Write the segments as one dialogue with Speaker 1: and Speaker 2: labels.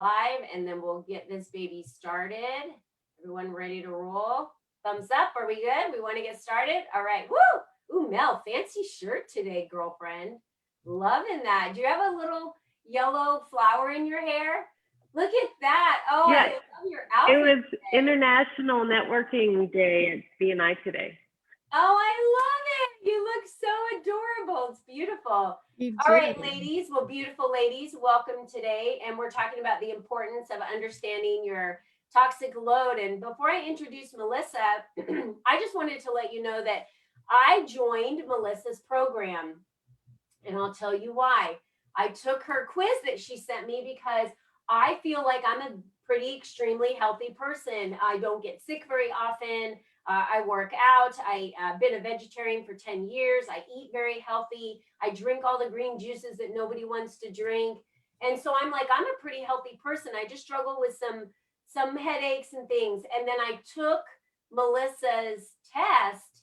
Speaker 1: Live, and then we'll get this baby started. Everyone ready to roll? Thumbs up. Are we good? We want to get started? All right. Woo! Ooh, Mel, fancy shirt today, girlfriend. Loving that. Do you have a little yellow flower in your hair? Look at that. Oh, I
Speaker 2: Yeah,
Speaker 1: love your
Speaker 2: it
Speaker 1: outfit
Speaker 2: was
Speaker 1: today.
Speaker 2: International Networking Day at BNI today.
Speaker 1: Oh, I love it. You look so adorable. It's beautiful.
Speaker 3: You
Speaker 1: All right,
Speaker 3: do.
Speaker 1: ladies. Well, beautiful ladies, welcome today. And we're talking about the importance of understanding your toxic load. And before I introduce Melissa, I just wanted to let you know that I joined Melissa's program. And I'll tell you why. I took her quiz that she sent me because I feel like I'm a pretty extremely healthy person. I don't get sick very often. I work out. I've been a vegetarian for 10 years. I eat very healthy. I drink all the green juices that nobody wants to drink. And so I'm like, I'm a pretty healthy person. I just struggle with some headaches and things. And then I took Melissa's test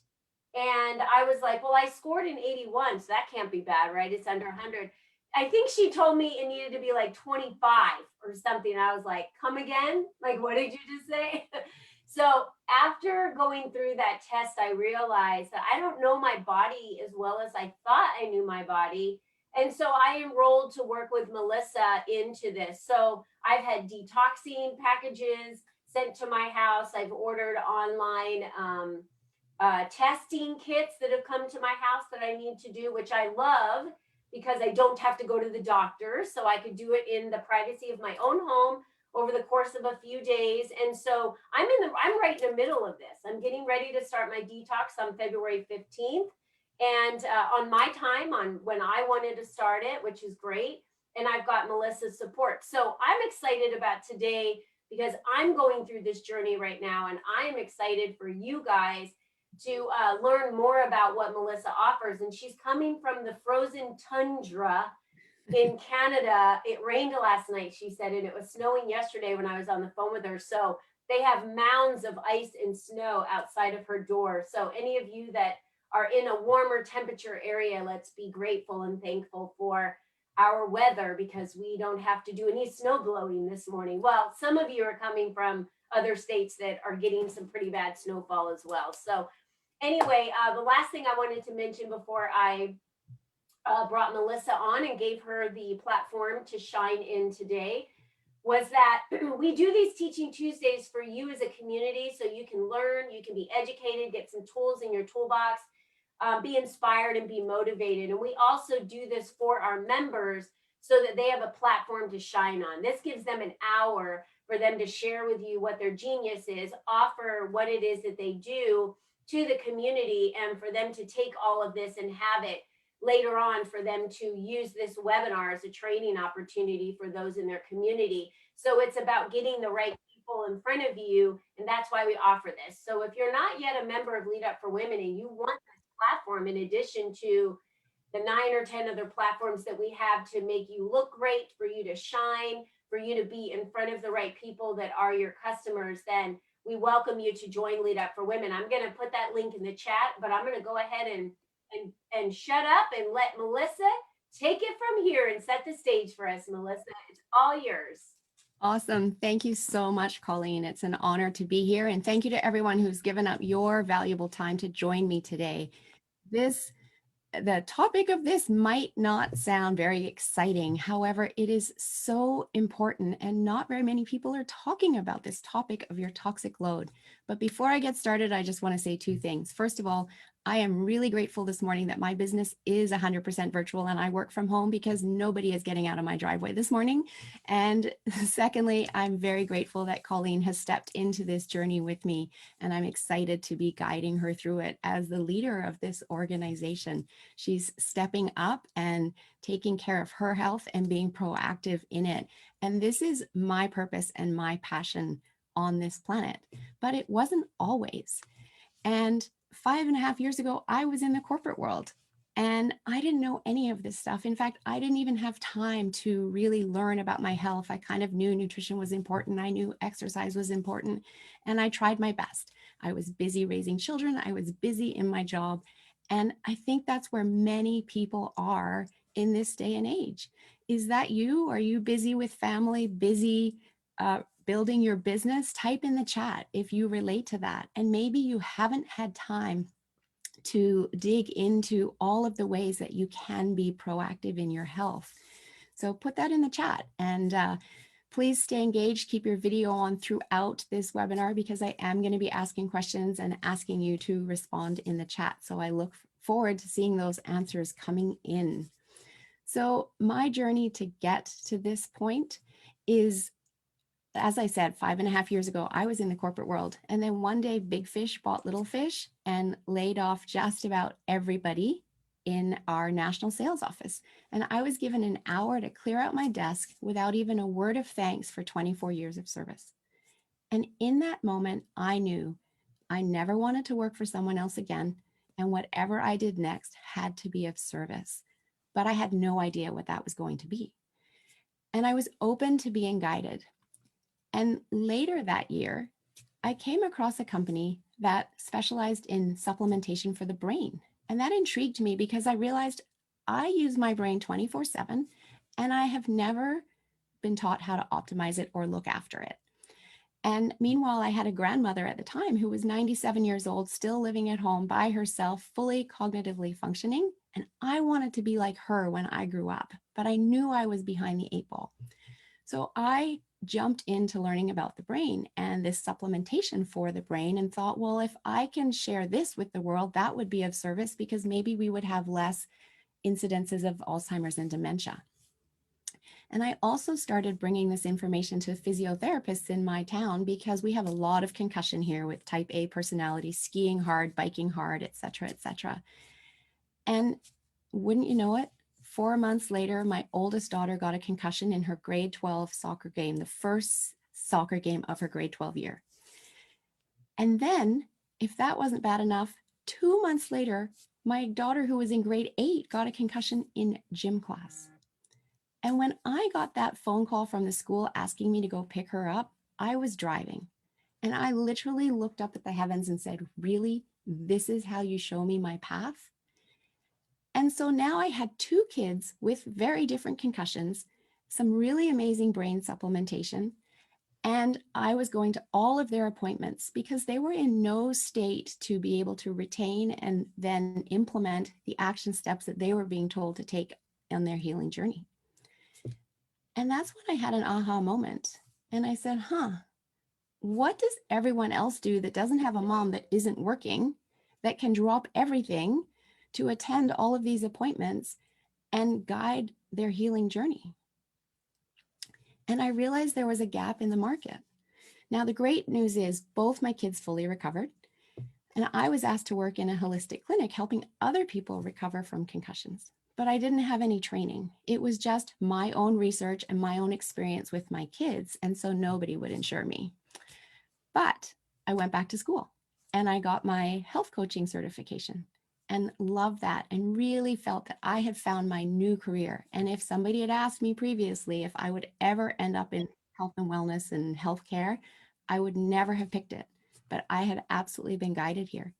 Speaker 1: and I was like, well, I scored an 81, so that can't be bad, right? It's under 100. I think she told me it needed to be like 25 or something. I was like, come again? Like, what did you just say? So after going through that test, I realized that I don't know my body as well as I thought I knew my body. And so I enrolled to work with Melissa into this. So I've had detoxing packages sent to my house. I've ordered online testing kits that have come to my house that I need to do, which I love because I don't have to go to the doctor. So I could do it in the privacy of my own home over the course of a few days. And so I'm right in the middle of this. I'm getting ready to start my detox on February 15th. And on my time, on when I wanted to start it, which is great. And I've got Melissa's support. So I'm excited about today because I'm going through this journey right now. And I'm excited for you guys to learn more about what Melissa offers. And she's coming from the frozen tundra in Canada. It rained last night, she said, and it was snowing yesterday when I was on the phone with her. So they have mounds of ice and snow outside of her door. So any of you that are in a warmer temperature area, let's be grateful and thankful for our weather because we don't have to do any snow blowing this morning. Well, some of you are coming from other states that are getting some pretty bad snowfall as well. So anyway, the last thing I wanted to mention before I brought Melissa on and gave her the platform to shine in today was that we do these Teaching Tuesdays for you as a community so you can learn, you can be educated, get some tools in your toolbox, be inspired and be motivated. And we also do this for our members so that they have a platform to shine on. This gives them an hour for them to share with you what their genius is, offer what it is that they do to the community, and for them to take all of this and have it later on for them to use this webinar as a training opportunity for those in their community. So it's about getting the right people in front of you, and that's why we offer this. So if you're not yet a member of Lead Up for Women and you want this platform in addition to the 9 or 10 other platforms that we have to make you look great, for you to shine, for you to be in front of the right people that are your customers, then we welcome you to join Lead Up for Women. I'm going to put that link in the chat, but I'm going to go ahead and shut up and let Melissa take it from here and set the stage for us. Melissa, it's all yours.
Speaker 3: Awesome. Thank you so much, Colleen. It's an honor to be here. And thank you to everyone who's given up your valuable time to join me today. The topic of this might not sound very exciting. However, it is so important, and not very many people are talking about this topic of your toxic load. But before I get started, I just want to say two things. First of all, I am really grateful this morning that my business is 100% virtual and I work from home because nobody is getting out of my driveway this morning. And secondly, I'm very grateful that Colleen has stepped into this journey with me, and I'm excited to be guiding her through it as the leader of this organization. She's stepping up and taking care of her health and being proactive in it. And this is my purpose and my passion on this planet, but it wasn't always. And 5.5 years ago, I was in the corporate world and I didn't know any of this stuff. In fact, I didn't even have time to really learn about my health. I kind of knew nutrition was important. I knew exercise was important, and I tried my best. I was busy raising children. I was busy in my job. And I think that's where many people are in this day and age. Is that you? Are you busy with family, busy building your business? Type in the chat if you relate to that. And maybe you haven't had time to dig into all of the ways that you can be proactive in your health. So put that in the chat, and please stay engaged. Keep your video on throughout this webinar, because I am going to be asking questions and asking you to respond in the chat. So I look forward to seeing those answers coming in. So my journey to get to this point is, as I said, 5.5 years ago, I was in the corporate world. And then one day, big fish bought little fish and laid off just about everybody in our national sales office. And I was given an hour to clear out my desk without even a word of thanks for 24 years of service. And in that moment, I knew I never wanted to work for someone else again. And whatever I did next had to be of service. But I had no idea what that was going to be. And I was open to being guided. And later that year, I came across a company that specialized in supplementation for the brain. And that intrigued me because I realized I use my brain 24/7, and I have never been taught how to optimize it or look after it. And meanwhile, I had a grandmother at the time who was 97 years old, still living at home by herself, fully cognitively functioning. And I wanted to be like her when I grew up, but I knew I was behind the 8 ball. So I jumped into learning about the brain and this supplementation for the brain, and thought, well, if I can share this with the world, that would be of service, because maybe we would have less incidences of Alzheimer's and dementia. And I also started bringing this information to physiotherapists in my town, because we have a lot of concussion here with type A personality, skiing hard, biking hard, et cetera, et cetera. And wouldn't you know it, 4 months later, my oldest daughter got a concussion in her grade 12 soccer game, the first soccer game of her grade 12 year. And then, if that wasn't bad enough, 2 months later, my daughter, who was in grade 8, got a concussion in gym class. And when I got that phone call from the school asking me to go pick her up, I was driving. And I literally looked up at the heavens and said, really, this is how you show me my path? And so now I had 2 kids with very different concussions, some really amazing brain supplementation, and I was going to all of their appointments because they were in no state to be able to retain and then implement the action steps that they were being told to take on their healing journey. And that's when I had an aha moment. And I said, what does everyone else do that doesn't have a mom that isn't working, that can drop everything to attend all of these appointments and guide their healing journey? And I realized there was a gap in the market. Now, the great news is both my kids fully recovered, and I was asked to work in a holistic clinic helping other people recover from concussions. But I didn't have any training. It was just my own research and my own experience with my kids, and so nobody would insure me. But I went back to school and I got my health coaching certification and loved that, and really felt that I had found my new career. And if somebody had asked me previously if I would ever end up in health and wellness and healthcare, I would never have picked it. But I had absolutely been guided here.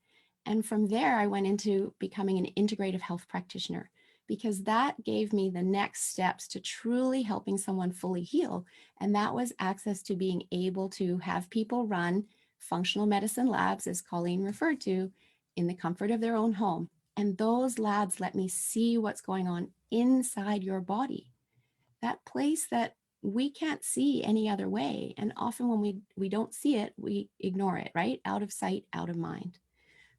Speaker 3: And from there, I went into becoming an integrative health practitioner, because that gave me the next steps to truly helping someone fully heal. And that was access to being able to have people run functional medicine labs, as Colleen referred to, in the comfort of their own home. And those labs let me see what's going on inside your body, that place that we can't see any other way. And often when we don't see it, we ignore it, right? Out of sight, out of mind.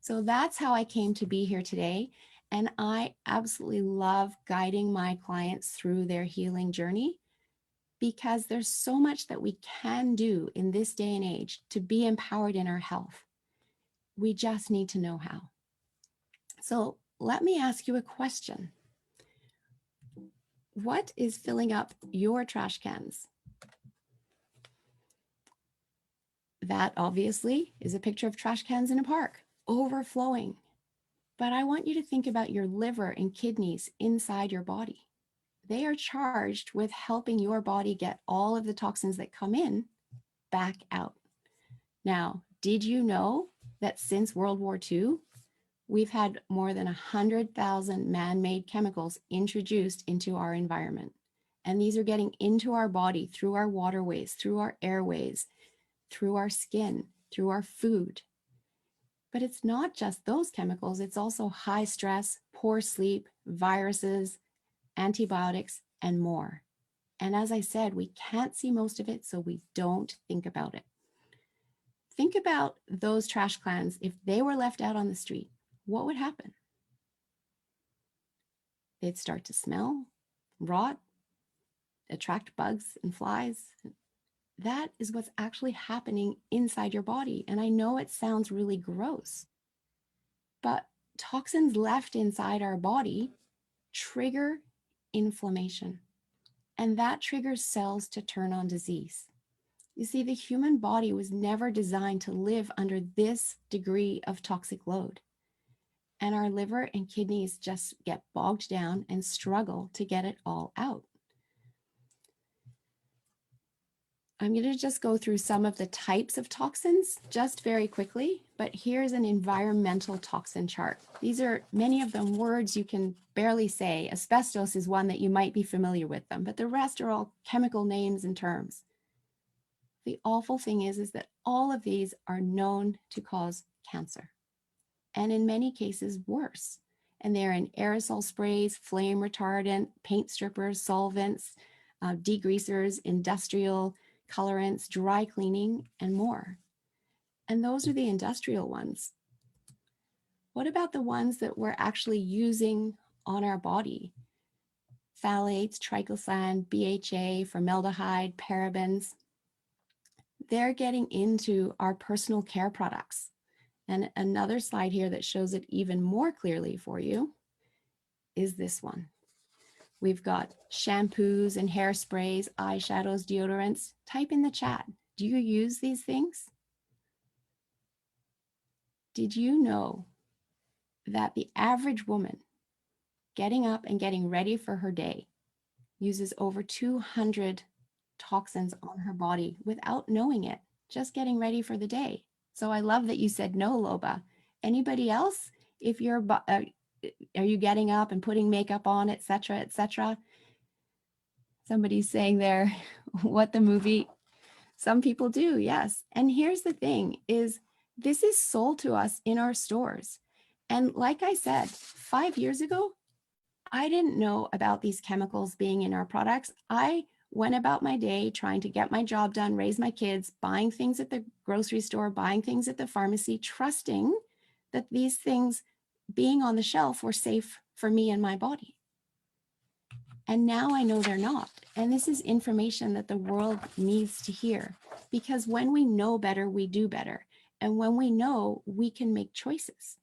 Speaker 3: So that's how I came to be here today. And I absolutely love guiding my clients through their healing journey, because there's so much that we can do in this day and age to be empowered in our health. We just need to know how. So let me ask you a question. What is filling up your trash cans? That obviously is a picture of trash cans in a park, overflowing. But I want you to think about your liver and kidneys inside your body. They are charged with helping your body get all of the toxins that come in back out. Now, did you know that since World War II, we've had more than 100,000 man-made chemicals introduced into our environment? And these are getting into our body through our waterways, through our airways, through our skin, through our food. But it's not just those chemicals, it's also high stress, poor sleep, viruses, antibiotics, and more. And as I said, we can't see most of it, so we don't think about it. Think about those trash cans. If they were left out on the street, what would happen? They'd start to smell, rot, attract bugs and flies. That is what's actually happening inside your body. And I know it sounds really gross, but toxins left inside our body trigger inflammation, and that triggers cells to turn on disease. You see, the human body was never designed to live under this degree of toxic load. And our liver and kidneys just get bogged down and struggle to get it all out. I'm going to just go through some of the types of toxins just very quickly, but here's an environmental toxin chart. These are many of them words you can barely say. Asbestos is one that you might be familiar with them, but the rest are all chemical names and terms. The awful thing is that all of these are known to cause cancer, and in many cases worse. And they're in aerosol sprays, flame retardant, paint strippers, solvents, degreasers, industrial colorants, dry cleaning, and more. And those are the industrial ones. What about the ones that we're actually using on our body? Phthalates, triclosan, BHA, formaldehyde, parabens. They're getting into our personal care products. And another slide here that shows it even more clearly for you is this one. We've got shampoos and hairsprays, eyeshadows, deodorants. Type in the chat. Do you use these things? Did you know that the average woman getting up and getting ready for her day uses over 200 toxins on her body without knowing it, just getting ready for the day? So I love that you said no, Loba. Anybody else? If you're, are you getting up and putting makeup on, etc., etc.? Somebody's saying there, what the movie? Some people do, yes. And here's the thing is this is sold to us in our stores. And like I said, 5 years ago, I didn't know about these chemicals being in our products. I went about my day trying to get my job done, raise my kids, buying things at the grocery store, buying things at the pharmacy, trusting that these things being on the shelf were safe for me and my body. And now I know they're not. And this is information that the world needs to hear, because when we know better, we do better. And when we know, we can make choices.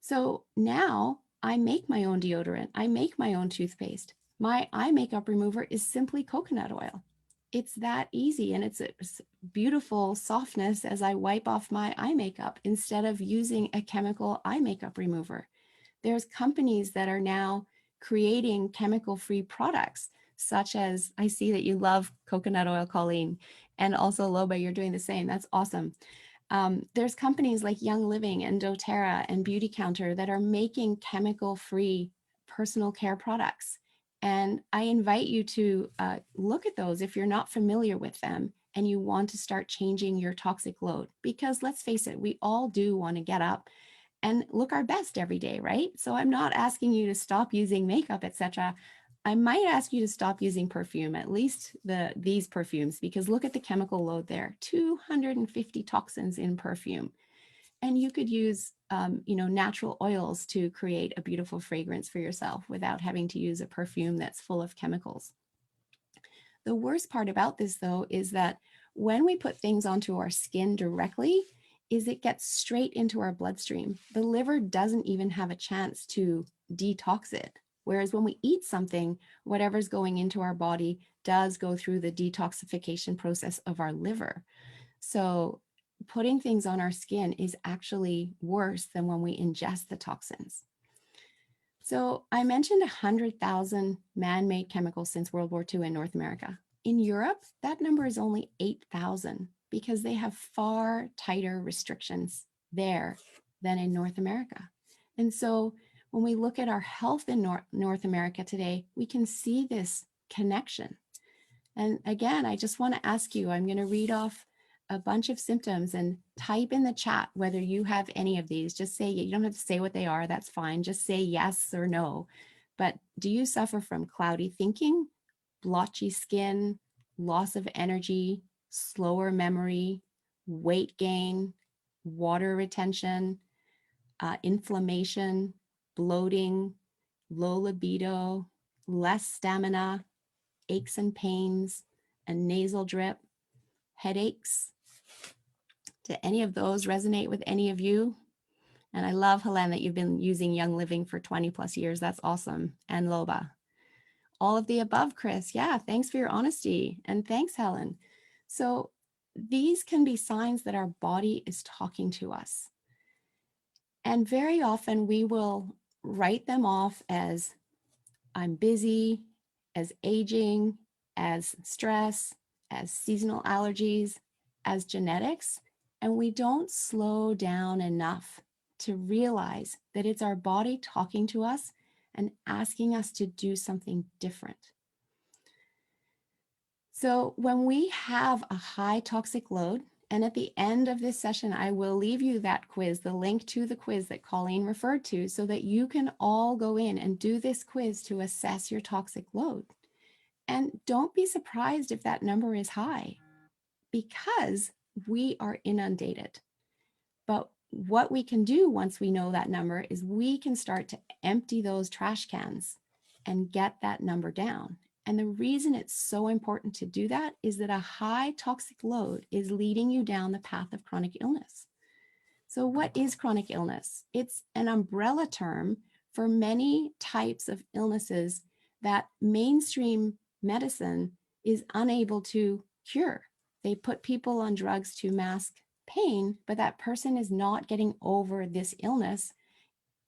Speaker 3: So now I make my own deodorant. I make my own toothpaste. My eye makeup remover is simply coconut oil. It's that easy, and it's a beautiful softness as I wipe off my eye makeup instead of using a chemical eye makeup remover. There's companies that are now creating chemical-free products, such as, I see that you love coconut oil, Colleen, and also Loba, you're doing the same. That's awesome. There's companies like Young Living and doTERRA and Beauty Counter that are making chemical-free personal care products. And I invite you to look at those if you're not familiar with them and you want to start changing your toxic load. Because let's face it, we all do want to get up and look our best every day, right? So I'm not asking you to stop using makeup, etc. I might ask you to stop using perfume, at least these perfumes, because look at the chemical load there, 250 toxins in perfume. And you could use, natural oils to create a beautiful fragrance for yourself without having to use a perfume that's full of chemicals. The worst part about this, though, is that when we put things onto our skin directly, is it gets straight into our bloodstream. The liver doesn't even have a chance to detox it. Whereas when we eat something, whatever's going into our body does go through the detoxification process of our liver. So putting things on our skin is actually worse than when we ingest the toxins. So I mentioned 100,000 man-made chemicals since World War II in North America. In Europe, that number is only 8,000 because they have far tighter restrictions there than in North America. And so when we look at our health in North America today, we can see this connection. And again, I just want to ask you, I'm going to read off a bunch of symptoms and type in the chat whether you have any of these. Just say, you don't have to say what they are, that's fine. Just say yes or no. But do you suffer from cloudy thinking, blotchy skin, loss of energy, slower memory, weight gain, water retention, inflammation, bloating, low libido, less stamina, aches and pains, a nasal drip, headaches? Do any of those resonate with any of you? And I love, Helene, that you've been using Young Living for 20 plus years. That's awesome. And Loba. All of the above, Chris. Yeah, thanks for your honesty. And thanks, Helen. So these can be signs that our body is talking to us. And very often we will write them off as I'm busy, as aging, as stress, as seasonal allergies, as genetics. And we don't slow down enough to realize that it's our body talking to us and asking us to do something different. So when we have a high toxic load, and at the end of this session, I will leave you that quiz, the link to the quiz that Colleen referred to, so that you can all go in and do this quiz to assess your toxic load. And don't be surprised if that number is high, because we are inundated. But what we can do once we know that number is we can start to empty those trash cans and get that number down. And the reason it's so important to do that is that a high toxic load is leading you down the path of chronic illness. So what is chronic illness? It's an umbrella term for many types of illnesses that mainstream medicine is unable to cure. They put people on drugs to mask pain, but that person is not getting over this illness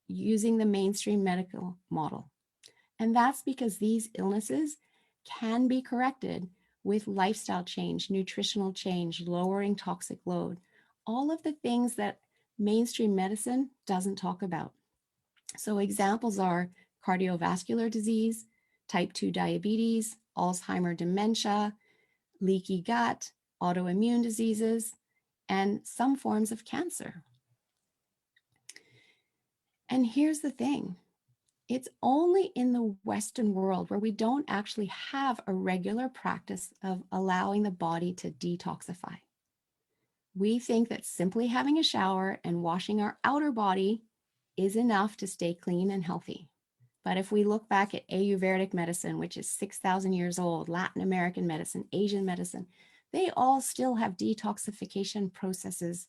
Speaker 3: using the mainstream medical model. And that's because these illnesses can be corrected with lifestyle change, nutritional change, lowering toxic load, all of the things that mainstream medicine doesn't talk about. So examples are cardiovascular disease, type 2 diabetes, Alzheimer's dementia, leaky gut, autoimmune diseases, and some forms of cancer. And here's the thing. It's only in the Western world where we don't actually have a regular practice of allowing the body to detoxify. We think that simply having a shower and washing our outer body is enough to stay clean and healthy. But if we look back at Ayurvedic medicine, which is 6,000 years old, Latin American medicine, Asian medicine, they all still have detoxification processes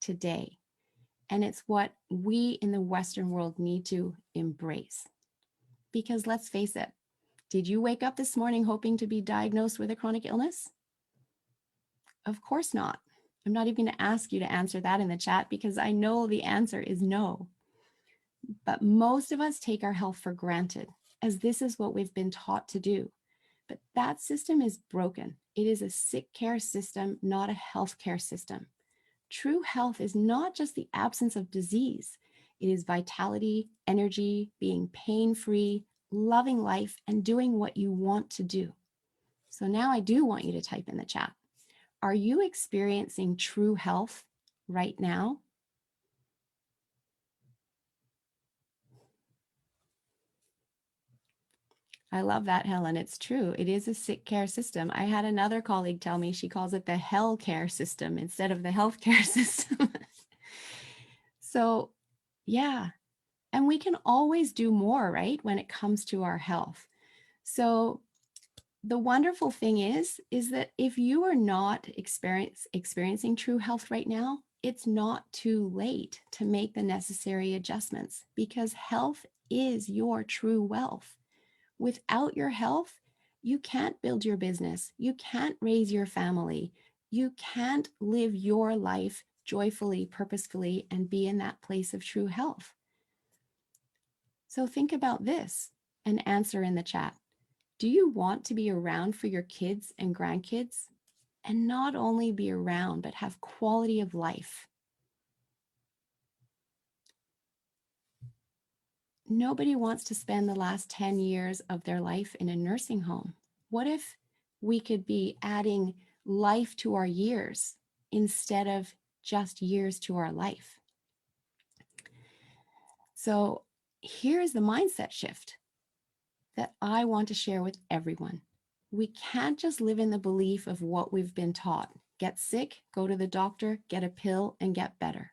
Speaker 3: today. And it's what we in the Western world need to embrace. Because let's face it, did you wake up this morning hoping to be diagnosed with a chronic illness? Of course not. I'm not even going to ask you to answer that in the chat because I know the answer is no. But most of us take our health for granted, as this is what we've been taught to do. But that system is broken. It is a sick care system, not a health care system. True health is not just the absence of disease. It is vitality, energy, being pain-free, loving life, and doing what you want to do. So now I do want you to type in the chat. Are you experiencing true health right now? I love that, Helen. It's true. It is a sick care system. I had another colleague tell me she calls it the hell care system instead of the healthcare system. So, yeah. And we can always do more, right, when it comes to our health. So the wonderful thing is that if you are not experiencing true health right now, it's not too late to make the necessary adjustments, because health is your true wealth. Without your health, you can't build your business. You can't raise your family. You can't live your life joyfully, purposefully, and be in that place of true health. So think about this and answer in the chat. Do you want to be around for your kids and grandkids? And not only be around, but have quality of life? Nobody wants to spend the last 10 years of their life in a nursing home. What if we could be adding life to our years instead of just years to our life? So here's the mindset shift that I want to share with everyone. We can't just live in the belief of what we've been taught. Get sick, go to the doctor, get a pill, and get better.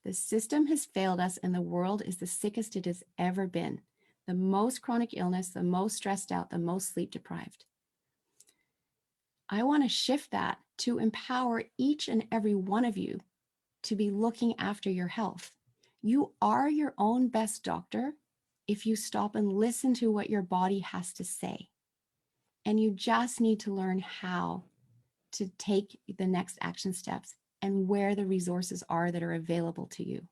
Speaker 3: The system has failed us, and the world is the sickest it has ever been. The most chronic illness, the most stressed out, the most sleep deprived. I want to shift that to empower each and every one of you to be looking after your health. You are your own best doctor if you stop and listen to what your body has to say. And you just need to learn how to take the next action steps and where the resources are that are available to you.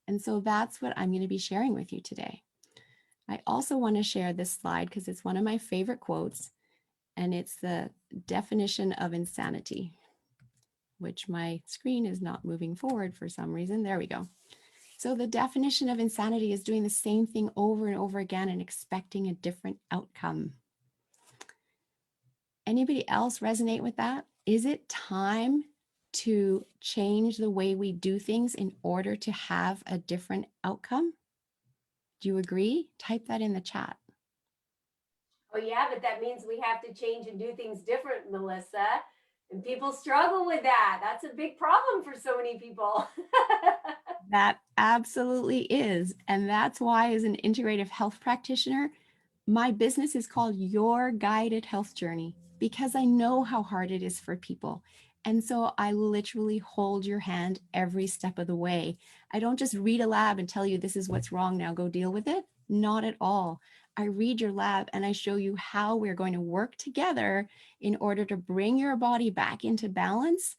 Speaker 3: And so that's what I'm going to be sharing with you today. I also want to share this slide because it's one of my favorite quotes, and it's the definition of insanity, which my screen is not moving forward for some reason. There we go. So the definition of insanity is doing the same thing over and over again and expecting a different outcome. Anybody else resonate with that? Is it time to change the way we do things in order to have a different outcome? Do you agree? Type that in the chat.
Speaker 1: Oh yeah, but that means we have to change and do things different, Melissa. And people struggle with that. That's a big problem for so many people.
Speaker 3: That absolutely is. And that's why, as an integrative health practitioner, my business is called Your Guided Health Journey, because I know how hard it is for people. And so I literally hold your hand every step of the way. I don't just read a lab and tell you this is what's wrong, now go deal with it. Not at all. I read your lab and I show you how we're going to work together in order to bring your body back into balance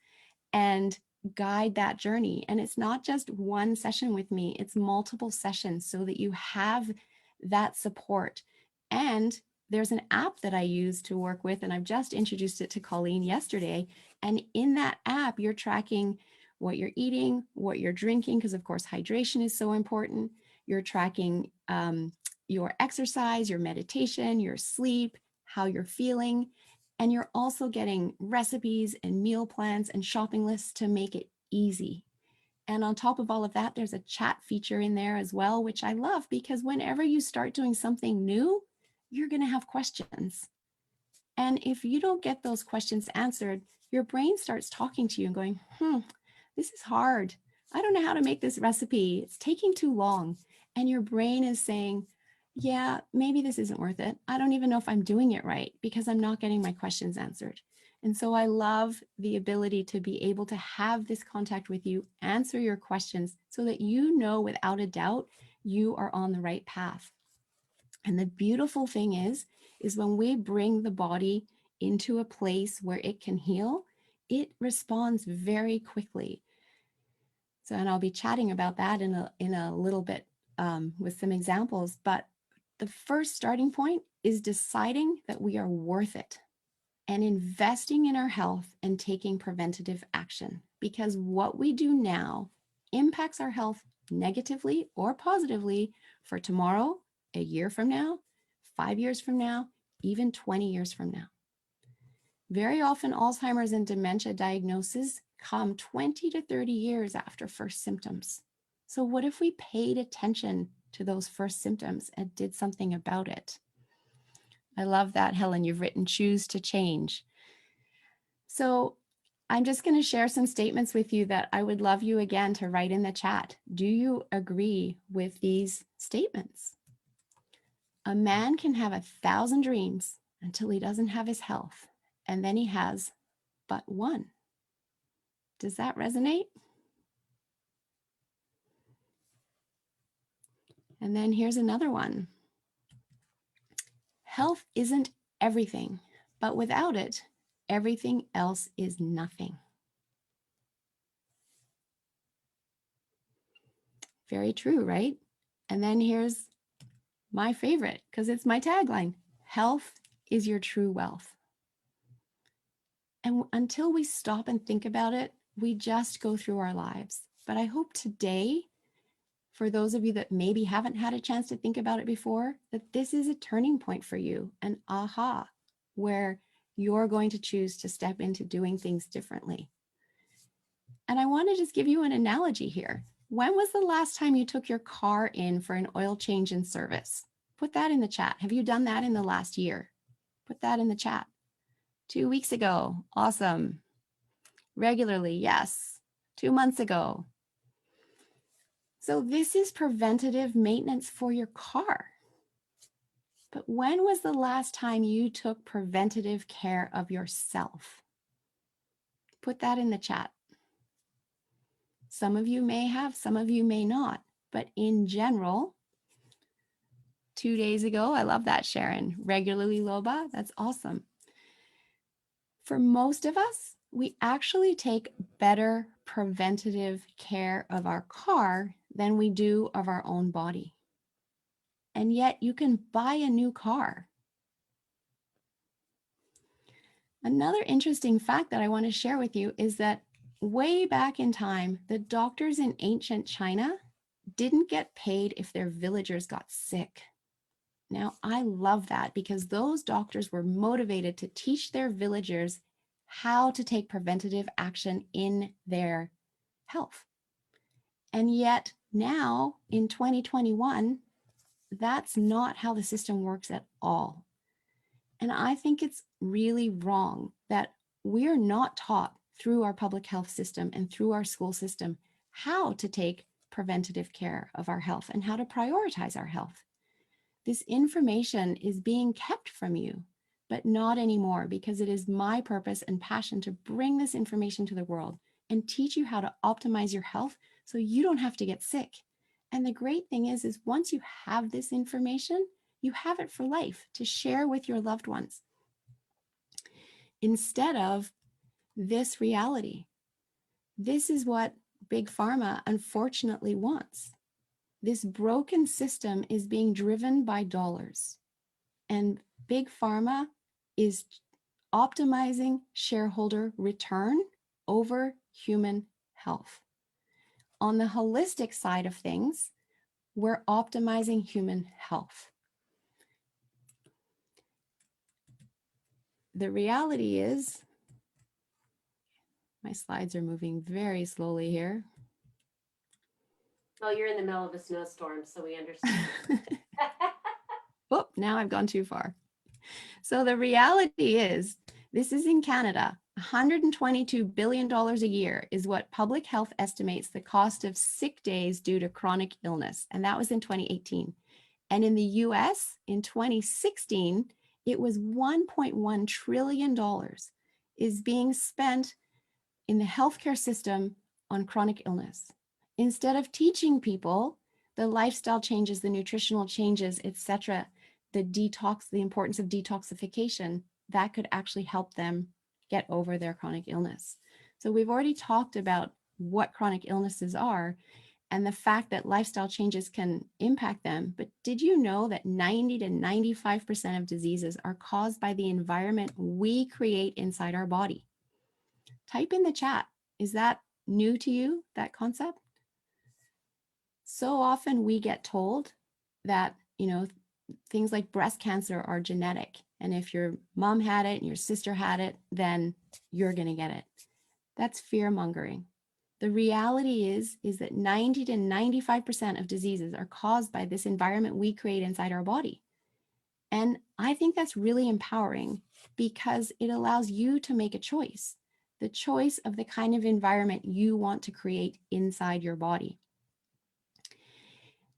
Speaker 3: and guide that journey. And it's not just one session with me, it's multiple sessions so that you have that support. And there's an app that I use to work with, and I've just introduced it to Colleen yesterday. And in that app, you're tracking what you're eating, what you're drinking, because of course, hydration is so important. You're tracking your exercise, your meditation, your sleep, how you're feeling. And you're also getting recipes and meal plans and shopping lists to make it easy. And on top of all of that, there's a chat feature in there as well, which I love because whenever you start doing something new, you're going to have questions. And if you don't get those questions answered, your brain starts talking to you and going, this is hard. I don't know how to make this recipe. It's taking too long. And your brain is saying, yeah, maybe this isn't worth it. I don't even know if I'm doing it right because I'm not getting my questions answered. And so I love the ability to be able to have this contact with you, answer your questions so that you know without a doubt you are on the right path. And the beautiful thing is when we bring the body into a place where it can heal, it responds very quickly. So, and I'll be chatting about that in a little bit with some examples. But the first starting point is deciding that we are worth it and investing in our health and taking preventative action. Because what we do now impacts our health negatively or positively for tomorrow, a year from now, 5 years from now, even 20 years from now. Very often, Alzheimer's and dementia diagnoses come 20 to 30 years after first symptoms. So what if we paid attention to those first symptoms and did something about it? I love that, Helen. You've written choose to change. So I'm just going to share some statements with you that I would love you again to write in the chat. Do you agree with these statements? A man can have 1,000 dreams until he doesn't have his health, and then he has but one. Does that resonate? And then here's another one. Health isn't everything, but without it, everything else is nothing. Very true, right? And then here's my favorite, because it's my tagline. Health is your true wealth. And until we stop and think about it, we just go through our lives. But I hope today, for those of you that maybe haven't had a chance to think about it before, that this is a turning point for you, an aha. where you're going to choose to step into doing things differently. And I want to just give you an analogy here. When was the last time you took your car in for an oil change and service? Put that in the chat. Have you done that in the last year? Put that in the chat. 2 weeks ago. Awesome. Regularly, yes. 2 months ago. So this is preventative maintenance for your car. But when was the last time you took preventative care of yourself? Put that in the chat. Some of you may have, some of you may not. But in general, 2 days ago, I love that, Sharon. Regularly, Loba, that's awesome. For most of us, we actually take better preventative care of our car than we do of our own body. And yet you can buy a new car. Another interesting fact that I want to share with you is that way back in time, the doctors in ancient China didn't get paid if their villagers got sick. Now, I love that because those doctors were motivated to teach their villagers how to take preventative action in their health. And yet now in 2021, that's not how the system works at all. And I think it's really wrong that we're not taught through our public health system and through our school system how to take preventative care of our health and how to prioritize our health. This information is being kept from you, but not anymore, because it is my purpose and passion to bring this information to the world and teach you how to optimize your health so you don't have to get sick. And the great thing is once you have this information, you have it for life to share with your loved ones instead of this reality. This is what Big Pharma unfortunately wants. This broken system is being driven by dollars, and Big Pharma is optimizing shareholder return over human health. On the holistic side of things, we're optimizing human health. The reality is, my slides are moving very slowly here.
Speaker 1: Well, you're in the middle of a snowstorm, so we understand.
Speaker 3: Oh, now I've gone too far. So the reality is, this is in Canada, $122 billion a year is what public health estimates the cost of sick days due to chronic illness. And that was in 2018. And in the US in 2016, it was $1.1 trillion is being spent in the healthcare system on chronic illness. Instead of teaching people the lifestyle changes, the nutritional changes, etc., the importance of detoxification, that could actually help them get over their chronic illness. So we've already talked about what chronic illnesses are and the fact that lifestyle changes can impact them. But did you know that 90 to 95% of diseases are caused by the environment we create inside our body? Type in the chat. Is that new to you, that concept? So often we get told that, things like breast cancer are genetic. And if your mom had it and your sister had it, then you're going to get it. That's fear mongering. The reality is that 90 to 95% of diseases are caused by this environment we create inside our body. And I think that's really empowering because it allows you to make a choice, the choice of the kind of environment you want to create inside your body.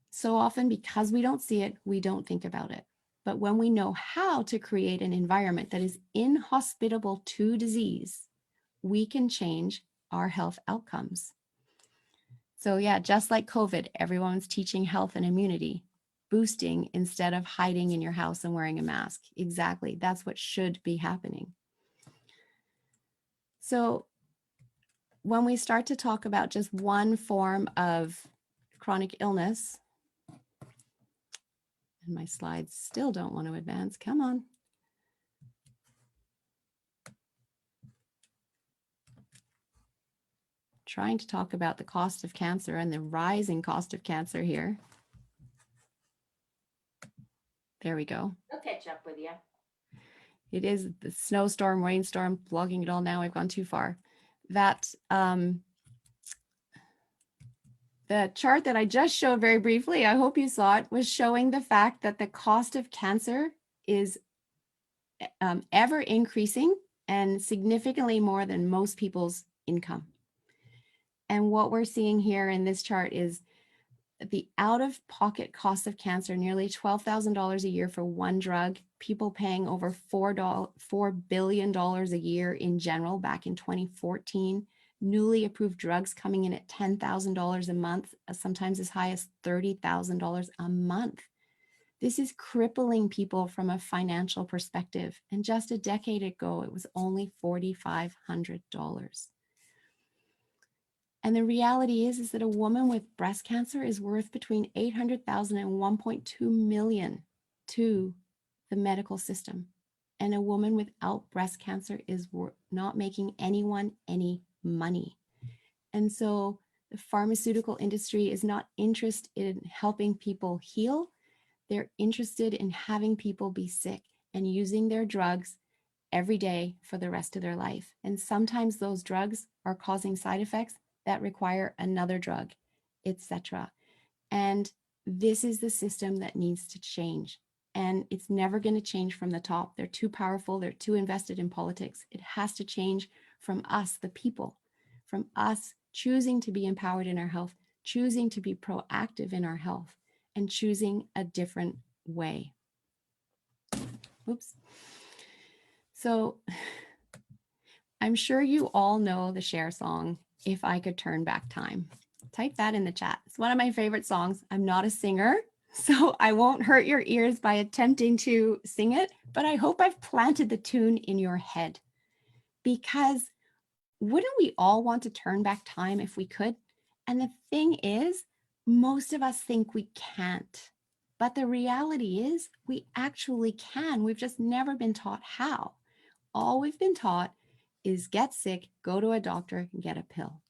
Speaker 3: So often, because we don't see it, we don't think about it. But when we know how to create an environment that is inhospitable to disease, we can change our health outcomes. So yeah, just like COVID, everyone's teaching health and immunity, boosting instead of hiding in your house and wearing a mask. Exactly, that's what should be happening. So when we start to talk about just one form of chronic illness, and my slides still don't want to advance, come on. Trying to talk about the cost of cancer and the rising cost of cancer here. There we go.
Speaker 1: I'll catch up with you.
Speaker 3: It is the snowstorm, rainstorm, vlogging it all now. I've gone too far. That the chart that I just showed very briefly, I hope you saw it, was showing the fact that the cost of cancer is ever increasing and significantly more than most people's income. And what we're seeing here in this chart is the out-of-pocket cost of cancer, nearly $12,000 a year for one drug, people paying over $4 billion a year in general back in 2014, newly approved drugs coming in at $10,000 a month, sometimes as high as $30,000 a month. This is crippling people from a financial perspective. And just a decade ago, it was only $4,500. And the reality is that a woman with breast cancer is worth between $800,000 and $1.2 million to the medical system. And a woman without breast cancer is not making anyone any money. And so the pharmaceutical industry is not interested in helping people heal. They're interested in having people be sick and using their drugs every day for the rest of their life. And sometimes those drugs are causing side effects that require another drug, etc. And this is the system that needs to change. And it's never going to change from the top. They're too powerful. They're too invested in politics. It has to change from us, the people, from us choosing to be empowered in our health, choosing to be proactive in our health, and choosing a different way. Oops. So I'm sure you all know the Cher song, If I Could Turn Back Time. Type that in the chat. It's one of my favorite songs. I'm not a singer, so I won't hurt your ears by attempting to sing it, but I hope I've planted the tune in your head. Because wouldn't we all want to turn back time if we could? And the thing is, most of us think we can't. But the reality is we actually can. We've just never been taught how. All we've been taught is get sick, go to a doctor, and get a pill.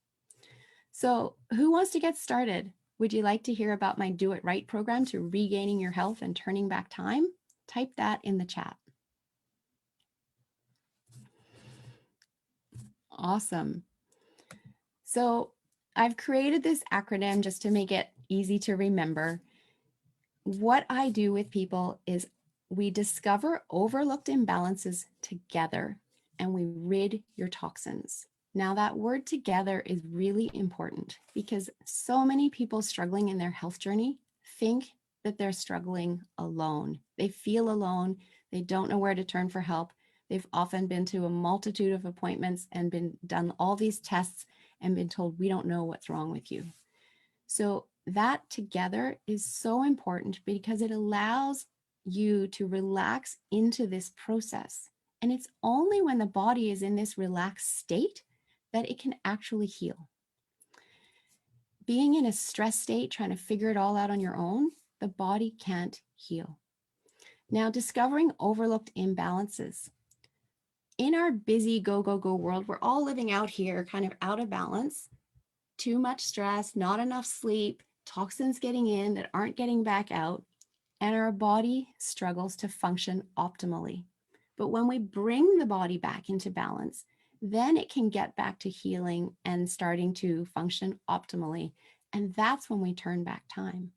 Speaker 3: So who wants to get started? Would you like to hear about my Do It Right program to regaining your health and turning back time? Type that in the chat. Awesome. So I've created this acronym just to make it easy to remember. What I do with people is we discover overlooked imbalances together and we rid your toxins. Now that word together is really important because so many people struggling in their health journey think that they're struggling alone. They feel alone. They don't know where to turn for help. They've often been to a multitude of appointments and been done all these tests and been told, we don't know what's wrong with you. So that together is so important because it allows you to relax into this process. And it's only when the body is in this relaxed state that it can actually heal. Being in a stress state, trying to figure it all out on your own, the body can't heal. Now, discovering overlooked imbalances. In our busy go, go, go world, we're all living out here kind of out of balance, too much stress, not enough sleep, toxins getting in that aren't getting back out, and our body struggles to function optimally. But when we bring the body back into balance, then it can get back to healing and starting to function optimally. And that's when we turn back time.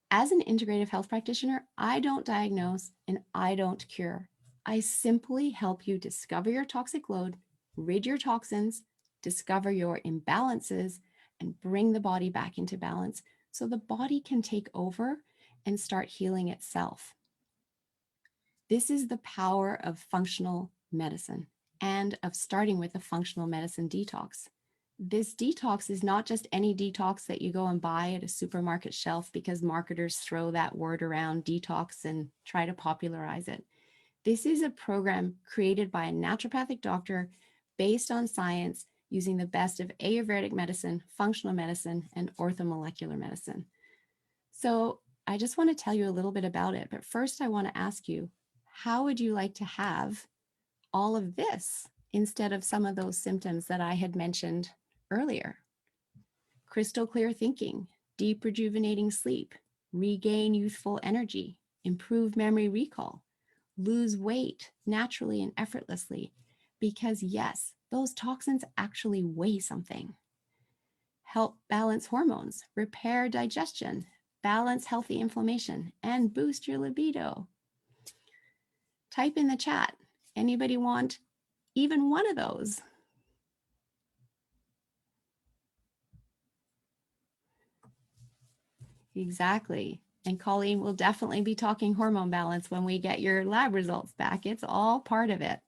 Speaker 3: As an integrative health practitioner, I don't diagnose and I don't cure. I simply help you discover your toxic load, rid your toxins, discover your imbalances, and bring the body back into balance so the body can take over and start healing itself. This is the power of functional medicine and of starting with a functional medicine detox. This detox is not just any detox that you go and buy at a supermarket shelf because marketers throw that word around, detox, and try to popularize it. This is a program created by a naturopathic doctor based on science using the best of Ayurvedic medicine, functional medicine, and orthomolecular medicine. So I just want to tell you a little bit about it. But first, I want to ask you, how would you like to have all of this instead of some of those symptoms that I had mentioned earlier? Crystal clear thinking, deep rejuvenating sleep, regain youthful energy, improve memory recall, lose weight naturally and effortlessly. Because yes, those toxins actually weigh something. Help balance hormones, repair digestion, balance healthy inflammation, and boost your libido. Type in the chat, anybody want even one of those? Exactly. And Colleen will definitely be talking hormone balance when we get your lab results back. It's all part of it.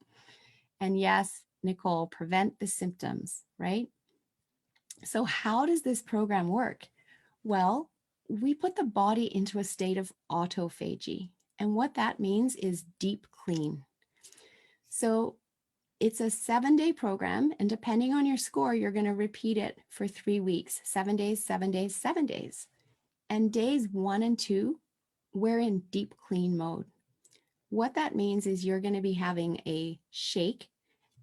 Speaker 3: And yes, Nicole, prevent the symptoms, right? So how does this program work? Well, we put the body into a state of autophagy. And what that means is deep clean. So it's a 7-day program. And depending on your score, you're going to repeat it for 3 weeks, 7 days, 7 days, 7 days. And days 1 and 2, we're in deep clean mode. What that means is you're going to be having a shake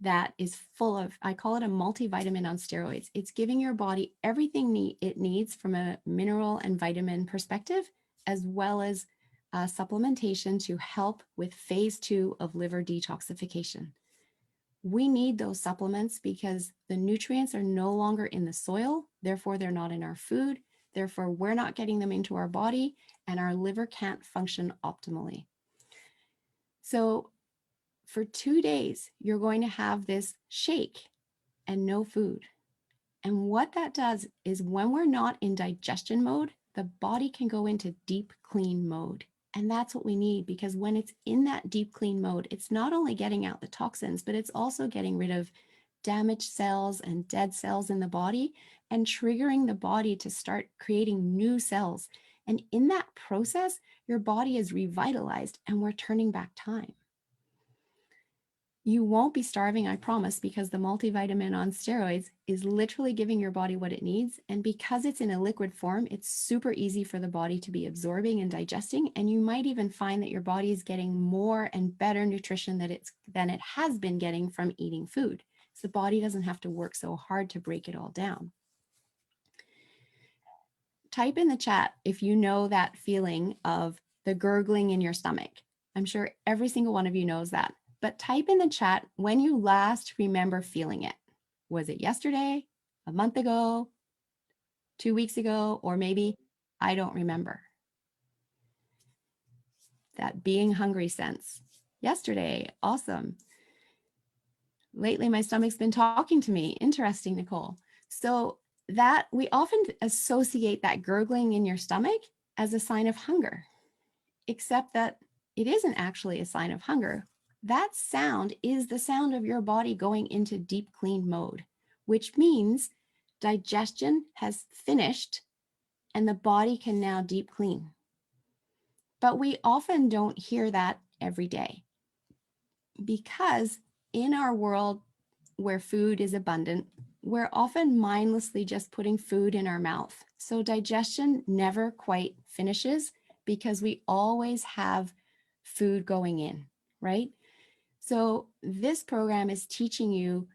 Speaker 3: that is full of, I call it a multivitamin on steroids. It's giving your body everything it needs from a mineral and vitamin perspective, as well as supplementation to help with phase 2 of liver detoxification. We need those supplements because the nutrients are no longer in the soil, therefore they're not in our food, therefore we're not getting them into our body, and our liver can't function optimally. So for 2 days, you're going to have this shake and no food. And what that does is when we're not in digestion mode, the body can go into deep clean mode. And that's what we need, because when it's in that deep clean mode, it's not only getting out the toxins, but it's also getting rid of damaged cells and dead cells in the body and triggering the body to start creating new cells. And in that process, your body is revitalized and we're turning back time. You won't be starving, I promise, because the multivitamin on steroids is literally giving your body what it needs. And because it's in a liquid form, it's super easy for the body to be absorbing and digesting. And you might even find that your body is getting more and better nutrition than it has been getting from eating food. So the body doesn't have to work so hard to break it all down. Type in the chat if you know that feeling of the gurgling in your stomach. I'm sure every single one of you knows that. But type in the chat when you last remember feeling it. Was it yesterday, a month ago, 2 weeks ago, or maybe I don't remember? That being hungry sense. Yesterday, awesome. Lately, my stomach's been talking to me. Interesting, Nicole. So that we often associate that gurgling in your stomach as a sign of hunger, except that it isn't actually a sign of hunger. That sound is the sound of your body going into deep clean mode, which means digestion has finished and the body can now deep clean. But we often don't hear that every day because in our world where food is abundant, we're often mindlessly just putting food in our mouth. So digestion never quite finishes because we always have food going in, right? So this program is teaching you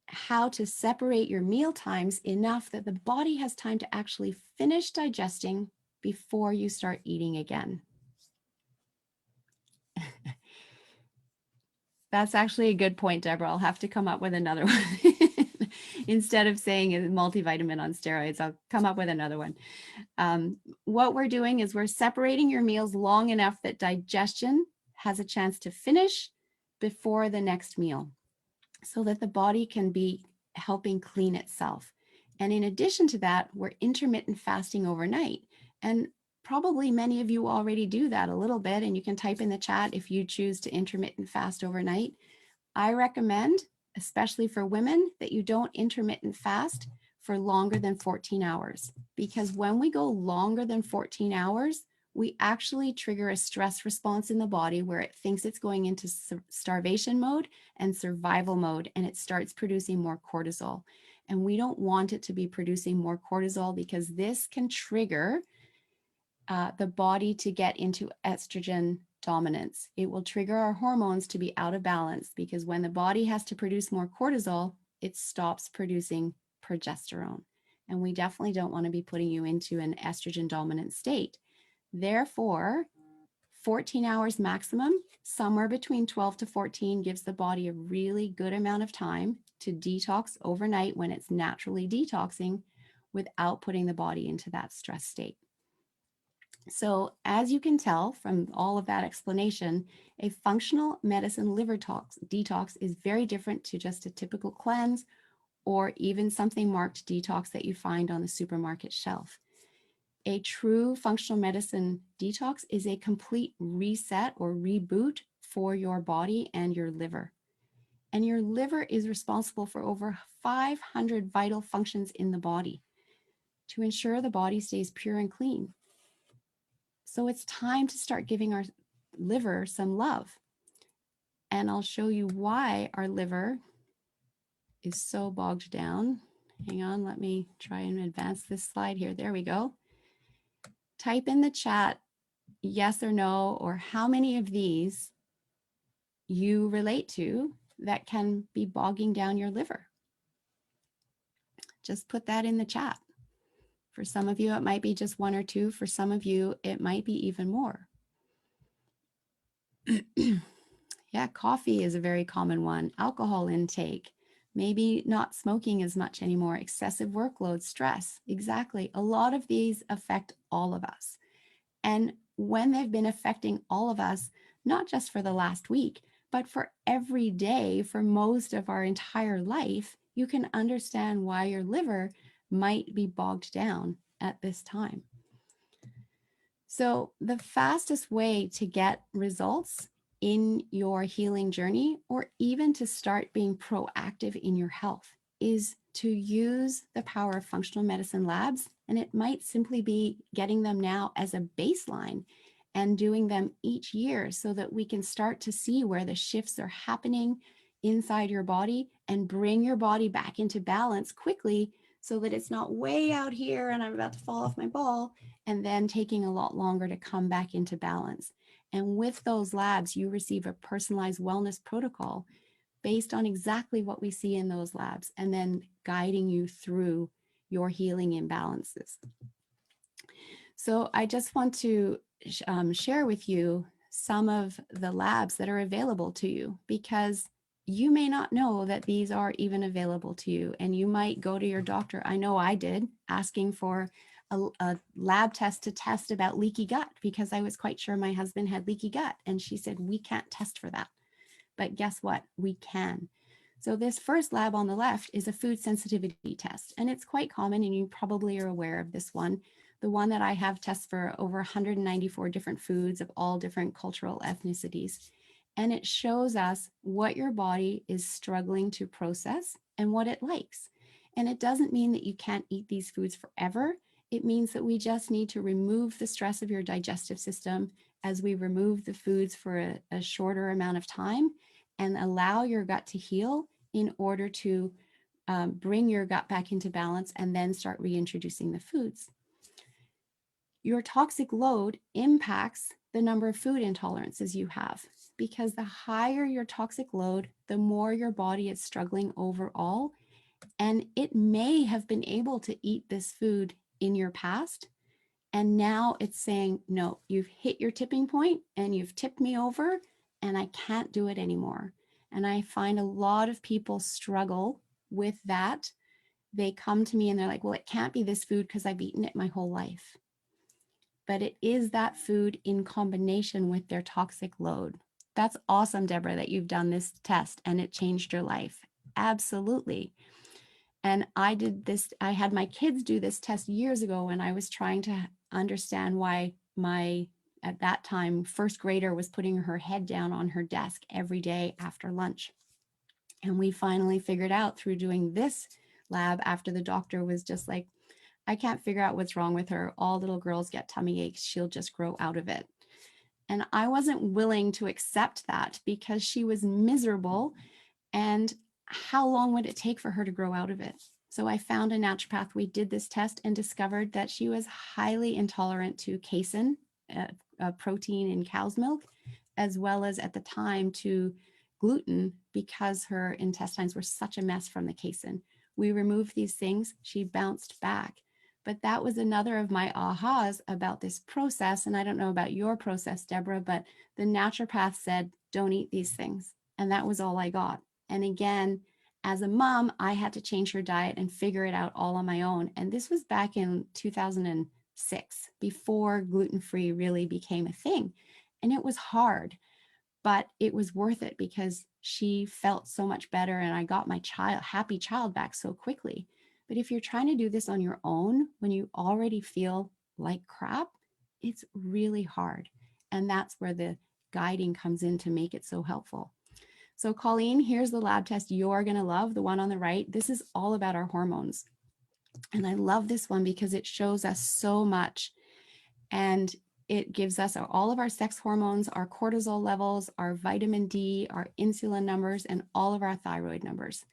Speaker 3: how to separate your meal times enough that the body has time to actually finish digesting before you start eating again. That's actually a good point, Deborah. I'll have to come up with another one. Instead of saying a multivitamin on steroids, I'll come up with another one. What we're doing is we're separating your meals long enough that digestion has a chance to finish before the next meal so that the body can be helping clean itself. And in addition to that, we're intermittent fasting overnight. And probably many of you already do that a little bit, and you can type in the chat if you choose to intermittent fast overnight. I recommend, especially for women, that you don't intermittent fast for longer than 14 hours. Because when we go longer than 14 hours, we actually trigger a stress response in the body where it thinks it's going into starvation mode and survival mode, and it starts producing more cortisol. And we don't want it to be producing more cortisol because this can trigger the body to get into estrogen dominance. It will trigger our hormones to be out of balance because when the body has to produce more cortisol, it stops producing progesterone. And we definitely don't want to be putting you into an estrogen dominant state. Therefore, 14 hours maximum, somewhere between 12 to 14 gives the body a really good amount of time to detox overnight when it's naturally detoxing without putting the body into that stress state. So as you can tell from all of that explanation, a functional medicine liver detox is very different to just a typical cleanse or even something marked detox that you find on the supermarket shelf. A true functional medicine detox is a complete reset or reboot for your body and your liver. And your liver is responsible for over 500 vital functions in the body to ensure the body stays pure and clean. So it's time to start giving our liver some love. And I'll show you why our liver is so bogged down. Hang on, let me try and advance this slide here. There we go. Type in the chat yes or no, or how many of these you relate to that can be bogging down your liver. Just put that in the chat. For some of you, it might be just one or two. For some of you, it might be even more. Yeah, coffee is a very common one. Alcohol intake, maybe not smoking as much anymore, excessive workload, stress. Exactly. A lot of these affect all of us. And when they've been affecting all of us, not just for the last week, but for every day, for most of our entire life, you can understand why your liver might be bogged down at this time. So the fastest way to get results in your healing journey, or even to start being proactive in your health, is to use the power of functional medicine labs. And it might simply be getting them now as a baseline and doing them each year so that we can start to see where the shifts are happening inside your body and bring your body back into balance quickly so that it's not way out here and I'm about to fall off my ball and then taking a lot longer to come back into balance. And with those labs, you receive a personalized wellness protocol based on exactly what we see in those labs, and then guiding you through your healing imbalances. So I just want to share with you some of the labs that are available to you, because you may not know that these are even available to you, and you might go to your doctor. I know I did, asking for a lab test to test about leaky gut because I was quite sure my husband had leaky gut. And she said, we can't test for that. But guess what? We can. So this first lab on the left is a food sensitivity test, and it's quite common, and you probably are aware of this one. The one that I have tests for over 194 different foods of all different cultural ethnicities. And it shows us what your body is struggling to process and what it likes. And it doesn't mean that you can't eat these foods forever. It means that we just need to remove the stress of your digestive system as we remove the foods for a shorter amount of time and allow your gut to heal in order to bring your gut back into balance and then start reintroducing the foods. Your toxic load impacts the number of food intolerances you have, because the higher your toxic load, the more your body is struggling overall. And it may have been able to eat this food in your past, and now it's saying, no, you've hit your tipping point and you've tipped me over and I can't do it anymore. And I find a lot of people struggle with that. They come to me and they're like, well, it can't be this food because I've eaten it my whole life. But it is that food in combination with their toxic load. That's awesome, Deborah, that you've done this test and it changed your life. Absolutely. And I did this, I had my kids do this test years ago when I was trying to understand why my, at that time, first grader was putting her head down on her desk every day after lunch. And we finally figured out through doing this lab after the doctor was just like, I can't figure out what's wrong with her. All little girls get tummy aches. She'll just grow out of it. And I wasn't willing to accept that because she was miserable. And how long would it take for her to grow out of it? So I found a naturopath. We did this test and discovered that she was highly intolerant to casein, a protein in cow's milk, as well as at the time to gluten, because her intestines were such a mess from the casein. We removed these things. She bounced back. But that was another of my ahas about this process. And I don't know about your process, Deborah, but the naturopath said, don't eat these things. And that was all I got. And again, as a mom, I had to change her diet and figure it out all on my own. And this was back in 2006, before gluten-free really became a thing. And it was hard, but it was worth it because she felt so much better and I got my happy child back so quickly. But if you're trying to do this on your own, when you already feel like crap, it's really hard. And that's where the guiding comes in to make it so helpful. So Colleen, here's the lab test you're going to love, the one on the right. This is all about our hormones. And I love this one because it shows us so much. And it gives us all of our sex hormones, our cortisol levels, our vitamin D, our insulin numbers, and all of our thyroid numbers.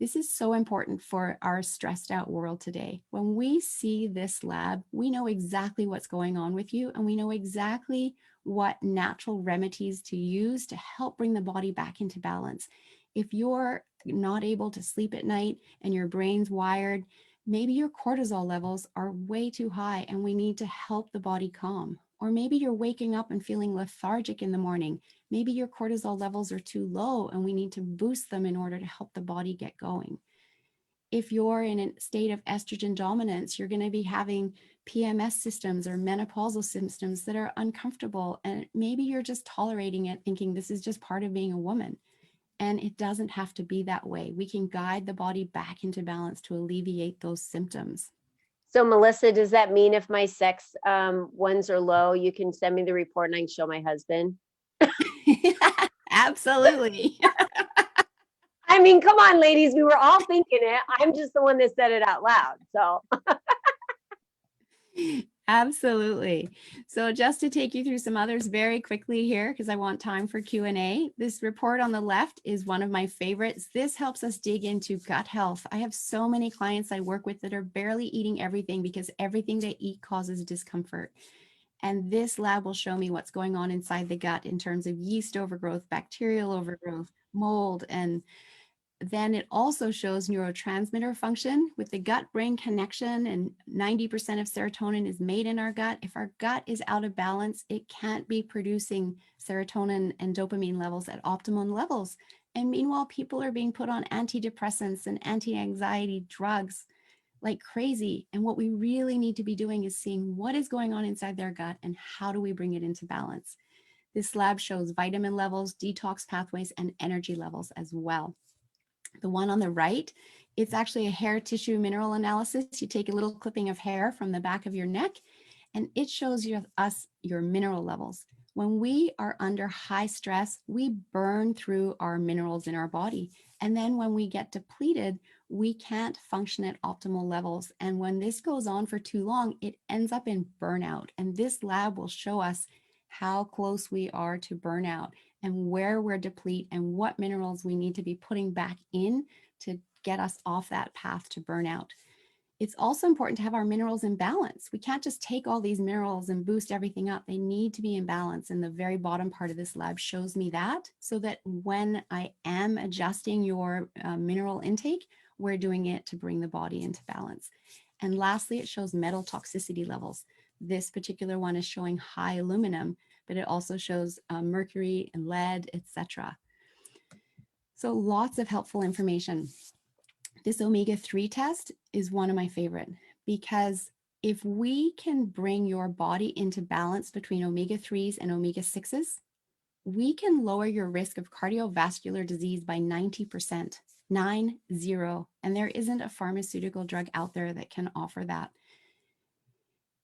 Speaker 3: This is so important for our stressed out world today. When we see this lab, we know exactly what's going on with you, and we know exactly what natural remedies to use to help bring the body back into balance. If you're not able to sleep at night and your brain's wired, maybe your cortisol levels are way too high and we need to help the body calm. Or maybe you're waking up and feeling lethargic in the morning. Maybe your cortisol levels are too low and we need to boost them in order to help the body get going. If you're in a state of estrogen dominance, you're going to be having PMS systems or menopausal symptoms that are uncomfortable. And maybe you're just tolerating it, thinking this is just part of being a woman. And it doesn't have to be that way. We can guide the body back into balance to alleviate those symptoms.
Speaker 1: So Melissa, does that mean if my sex ones are low, you can send me the report and I can show my husband?
Speaker 3: Absolutely.
Speaker 1: I mean, come on, ladies, we were all thinking it. I'm just the one that said it out loud. So
Speaker 3: Absolutely. So just to take you through some others very quickly here, because I want time for Q&A. This report on the left is one of my favorites. This helps us dig into gut health. I have so many clients I work with that are barely eating everything because everything they eat causes discomfort. And this lab will show me what's going on inside the gut in terms of yeast overgrowth, bacterial overgrowth, mold, and then it also shows neurotransmitter function with the gut-brain connection, and 90% of serotonin is made in our gut. If our gut is out of balance, it can't be producing serotonin and dopamine levels at optimum levels. And meanwhile, people are being put on antidepressants and anti-anxiety drugs like crazy. And what we really need to be doing is seeing what is going on inside their gut and how do we bring it into balance. This lab shows vitamin levels, detox pathways, and energy levels as well. The one on the right, it's actually a hair tissue mineral analysis. You take a little clipping of hair from the back of your neck, and it shows us your mineral levels. When we are under high stress, we burn through our minerals in our body. And then when we get depleted, we can't function at optimal levels. And when this goes on for too long, it ends up in burnout. And this lab will show us how close we are to burnout and where we're deplete and what minerals we need to be putting back in to get us off that path to burnout. It's also important to have our minerals in balance. We can't just take all these minerals and boost everything up. They need to be in balance. And the very bottom part of this lab shows me that, so that when I am adjusting your mineral intake, we're doing it to bring the body into balance. And lastly, it shows metal toxicity levels. This particular one is showing high aluminum, but it also shows mercury and lead, etc. So lots of helpful information. This omega-3 test is one of my favorite because if we can bring your body into balance between omega-3s and omega-6s, we can lower your risk of cardiovascular disease by 90%, 90, and there isn't a pharmaceutical drug out there that can offer that.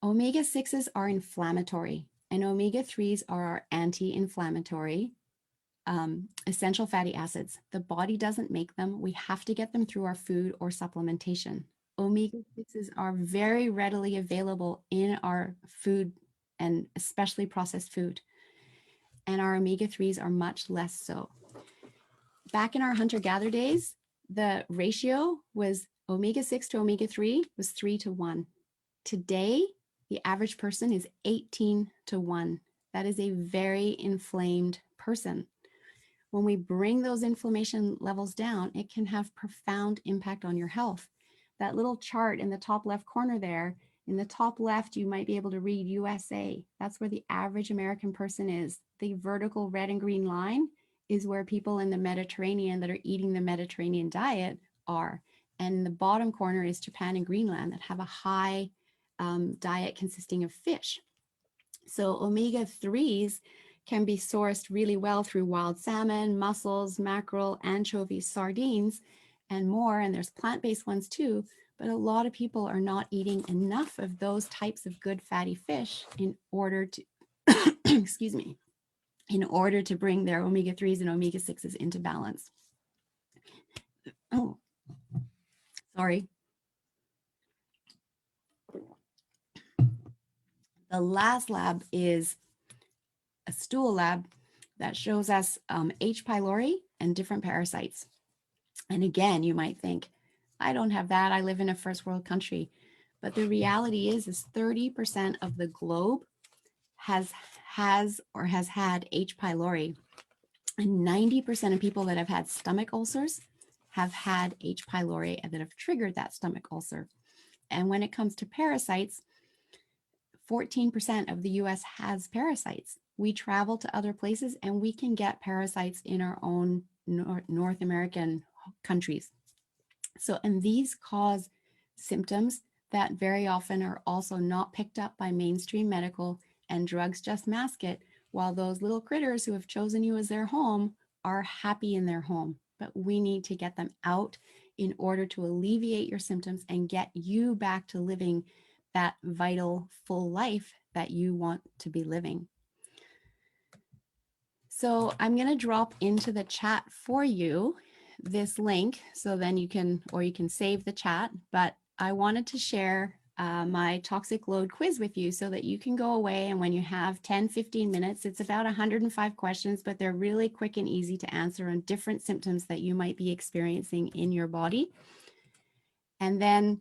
Speaker 3: Omega-6s are inflammatory, and omega-3s are our anti-inflammatory essential fatty acids. The body doesn't make them. We have to get them through our food or supplementation. Omega-6s are very readily available in our food and especially processed food. And our omega-3s are much less so. Back in our hunter-gatherer days, the ratio was omega-6 to omega-3 was 3-1. Today, the average person is 18-1. That is a very inflamed person. When we bring those inflammation levels down, it can have profound impact on your health. that little chart in the top left corner there, in the top left, you might be able to read USA. That's where the average American person is. The vertical red and green line is where people in the Mediterranean that are eating the Mediterranean diet are. And the bottom corner is Japan and Greenland that have a high diet consisting of fish. So omega-3s can be sourced really well through wild salmon, mussels, mackerel, anchovies, sardines, and more. And there's plant-based ones too. But a lot of people are not eating enough of those types of good fatty fish in order to, excuse me, in order to bring their omega-3s and omega-6s into balance. Oh, sorry. The last lab is a stool lab that shows us H. pylori and different parasites. And again, you might think, I don't have that. I live in a first world country. But the reality is 30% of the globe has had H. pylori. And 90% of people that have had stomach ulcers have had H. pylori and that have triggered that stomach ulcer. And when it comes to parasites, 14% of the US has parasites. We travel to other places and we can get parasites in our own North American countries. So, and these cause symptoms that very often are also not picked up by mainstream medical, and drugs just mask it, while those little critters who have chosen you as their home are happy in their home. But we need to get them out in order to alleviate your symptoms and get you back to living that vital, full life that you want to be living. So I'm going to drop into the chat for you this link, so then you can save the chat, but I wanted to share my toxic load quiz with you so that you can go away, and when you have 10-15 minutes, it's about 105 questions, but they're really quick and easy to answer on different symptoms that you might be experiencing in your body. And then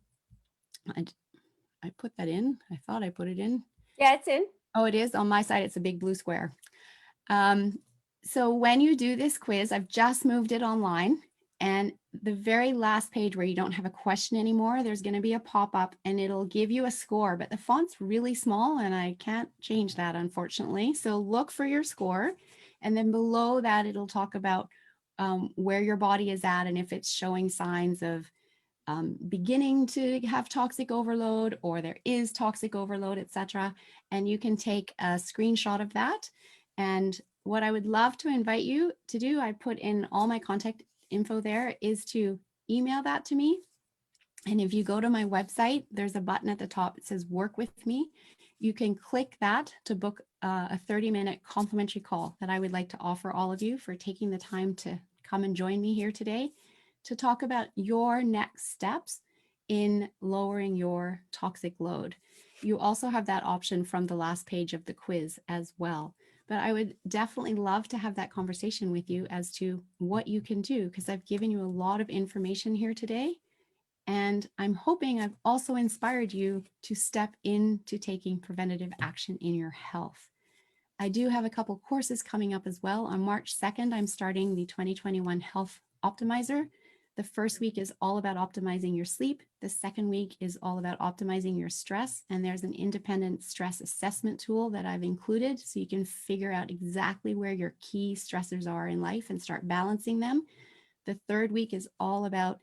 Speaker 3: I put that in. I thought I put it in.
Speaker 1: Yeah, it's in.
Speaker 3: Oh, it is. On my side, it's a big blue square. So when you do this quiz, I've just moved it online, and the very last page where you don't have a question anymore, there's going to be a pop-up and it'll give you a score, but the font's really small and I can't change that, unfortunately. So look for your score, and then below that, it'll talk about where your body is at and if it's showing signs of beginning to have toxic overload, or there is toxic overload, etc. And you can take a screenshot of that. And what I would love to invite you to do, I put in all my contact info there, is to email that to me. And if you go to my website, there's a button at the top that says work with me. You can click that to book a 30-minute complimentary call that I would like to offer all of you for taking the time to come and join me here today to talk about your next steps in lowering your toxic load. You also have that option from the last page of the quiz as well. But I would definitely love to have that conversation with you as to what you can do, because I've given you a lot of information here today. And I'm hoping I've also inspired you to step into taking preventative action in your health. I do have a couple courses coming up as well. On March 2nd, I'm starting the 2021 Health Optimizer. The first week is all about optimizing your sleep. The second week is all about optimizing your stress. And there's an independent stress assessment tool that I've included so you can figure out exactly where your key stressors are in life and start balancing them. The third week is all about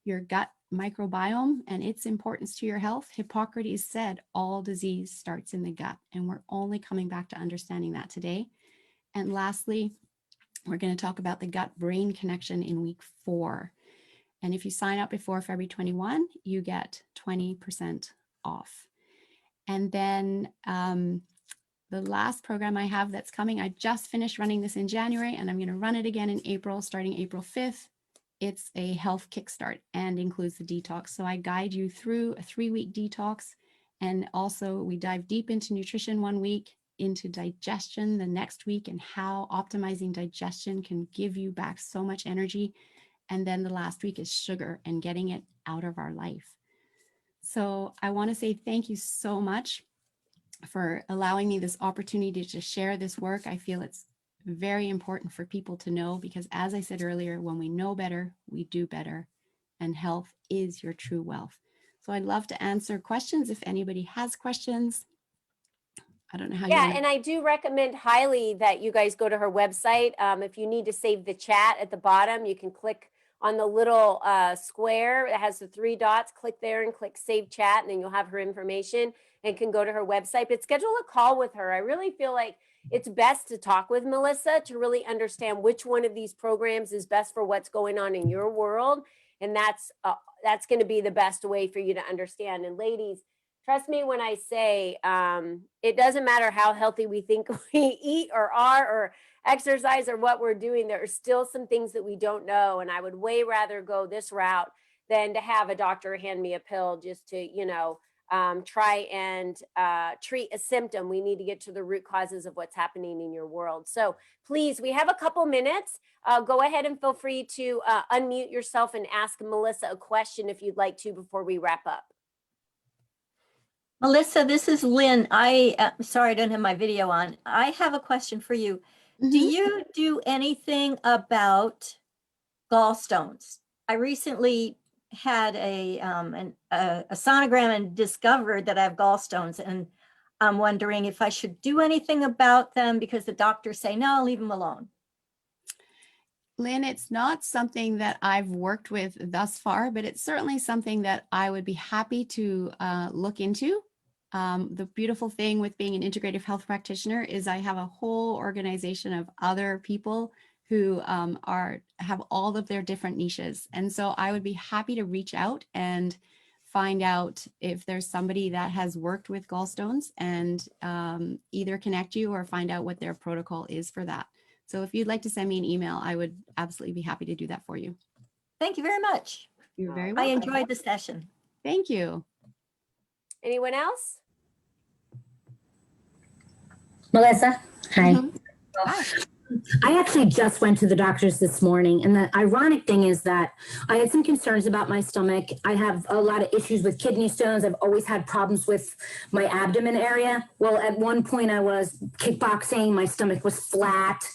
Speaker 3: your gut microbiome and its importance to your health. Hippocrates said all disease starts in the gut, and we're only coming back to understanding that today. And lastly, we're going to talk about the gut-brain connection in week 4. And if you sign up before February 21, you get 20% off. And then the last program I have that's coming, I just finished running this in January, and I'm going to run it again in April, starting April 5th. It's a health kickstart and includes the detox. So I guide you through a 3-week detox. And also we dive deep into nutrition 1 week, into digestion the next week, and how optimizing digestion can give you back so much energy. And then the last week is sugar and getting it out of our life. So I want to say thank you so much for allowing me this opportunity to share this work. I feel it's very important for people to know, because as I said earlier, when we know better, we do better. and health is your true wealth. So I'd love to answer questions if anybody has questions. I don't know how you
Speaker 1: Yeah,
Speaker 3: want
Speaker 1: and I do recommend highly that you guys go to her website. If you need to save the chat at the bottom, you can click on the little square. It has the 3 dots. Click there and click save chat, and then you'll have her information and can go to her website. But schedule a call with her. I really feel like it's best to talk with Melissa to really understand which one of these programs is best for what's going on in your world. And that's going to be the best way for you to understand. And ladies, trust me when I say it doesn't matter how healthy we think we eat or are or exercise or what we're doing. There are still some things that we don't know. And I would way rather go this route than to have a doctor hand me a pill just to, try and treat a symptom. We need to get to the root causes of what's happening in your world. So please, we have a couple minutes. Go ahead and feel free to unmute yourself and ask Melissa a question if you'd like to before we wrap up.
Speaker 4: Melissa, this is Lynn. Sorry, I don't have my video on. I have a question for you. Do you do anything about gallstones? I recently had a sonogram and discovered that I have gallstones, and I'm wondering if I should do anything about them because the doctors say, no, leave them alone.
Speaker 3: Lynn, it's not something that I've worked with thus far, but it's certainly something that I would be happy to look into. The beautiful thing with being an integrative health practitioner is I have a whole organization of other people who have all of their different niches. And so I would be happy to reach out and find out if there's somebody that has worked with gallstones and either connect you or find out what their protocol is for that. So if you'd like to send me an email, I would absolutely be happy to do that for you.
Speaker 4: Thank you very much.
Speaker 3: You're very
Speaker 4: I
Speaker 3: welcome.
Speaker 4: enjoyed the session.
Speaker 3: Thank you.
Speaker 1: Anyone else?
Speaker 5: Melissa, hi.
Speaker 3: Hi.
Speaker 5: I actually just went to the doctor's this morning, and the ironic thing is that I had some concerns about my stomach. I have a lot of issues with kidney stones. I've always had problems with my abdomen area. Well, at one point I was kickboxing, my stomach was flat,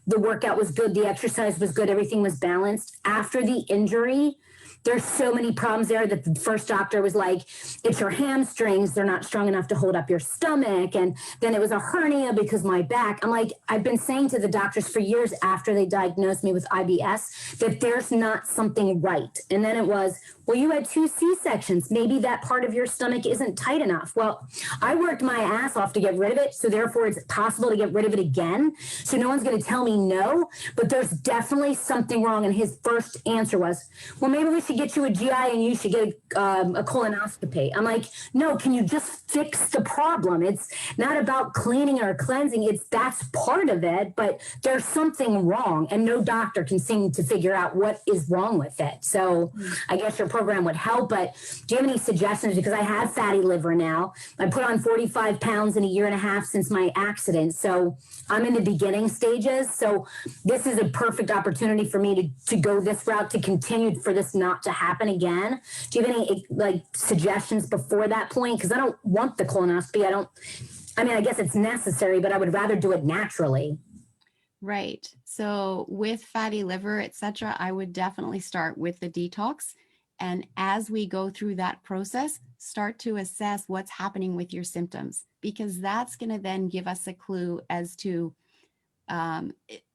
Speaker 5: the workout was good, the exercise was good, everything was balanced. After the injury, there's so many problems there that the first doctor was like, it's your hamstrings. They're not strong enough to hold up your stomach. And then it was a hernia because my back. I'm like, I've been saying to the doctors for years after they diagnosed me with IBS that there's not something right. And then it was, well, you had 2 C-sections. Maybe that part of your stomach isn't tight enough. Well, I worked my ass off to get rid of it. So therefore it's possible to get rid of it again. So no one's going to tell me no, but there's definitely something wrong. And his first answer was, well, maybe we should get you a GI and you should get a colonoscopy. I'm like, no, can you just fix the problem? It's not about cleaning or cleansing. That's part of it, but there's something wrong and no doctor can seem to figure out what is wrong with it. So I guess your program would help, but do you have any suggestions? Because I have fatty liver now. I put on 45 pounds in a year and a half since my accident. So I'm in the beginning stages. So this is a perfect opportunity for me to go this route, to continue for this not to happen again. Do you have any suggestions before that point? Because I don't want the colonoscopy. I guess it's necessary, but I would rather do it naturally.
Speaker 3: Right. So with fatty liver, etc., I would definitely start with the detox. And as we go through that process, start to assess what's happening with your symptoms, because that's going to then give us a clue as to,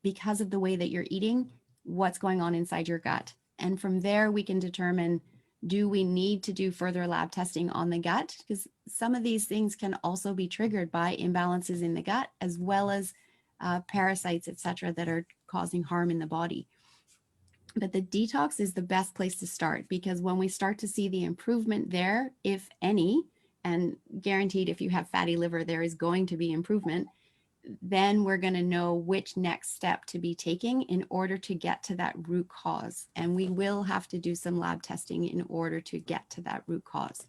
Speaker 3: because of the way that you're eating, what's going on inside your gut. And from there, we can determine, do we need to do further lab testing on the gut? Because some of these things can also be triggered by imbalances in the gut, as well as parasites, etc., that are causing harm in the body. But the detox is the best place to start, because when we start to see the improvement there, if any, and guaranteed if you have fatty liver, there is going to be improvement, then we're going to know which next step to be taking in order to get to that root cause. And we will have to do some lab testing in order to get to that root cause.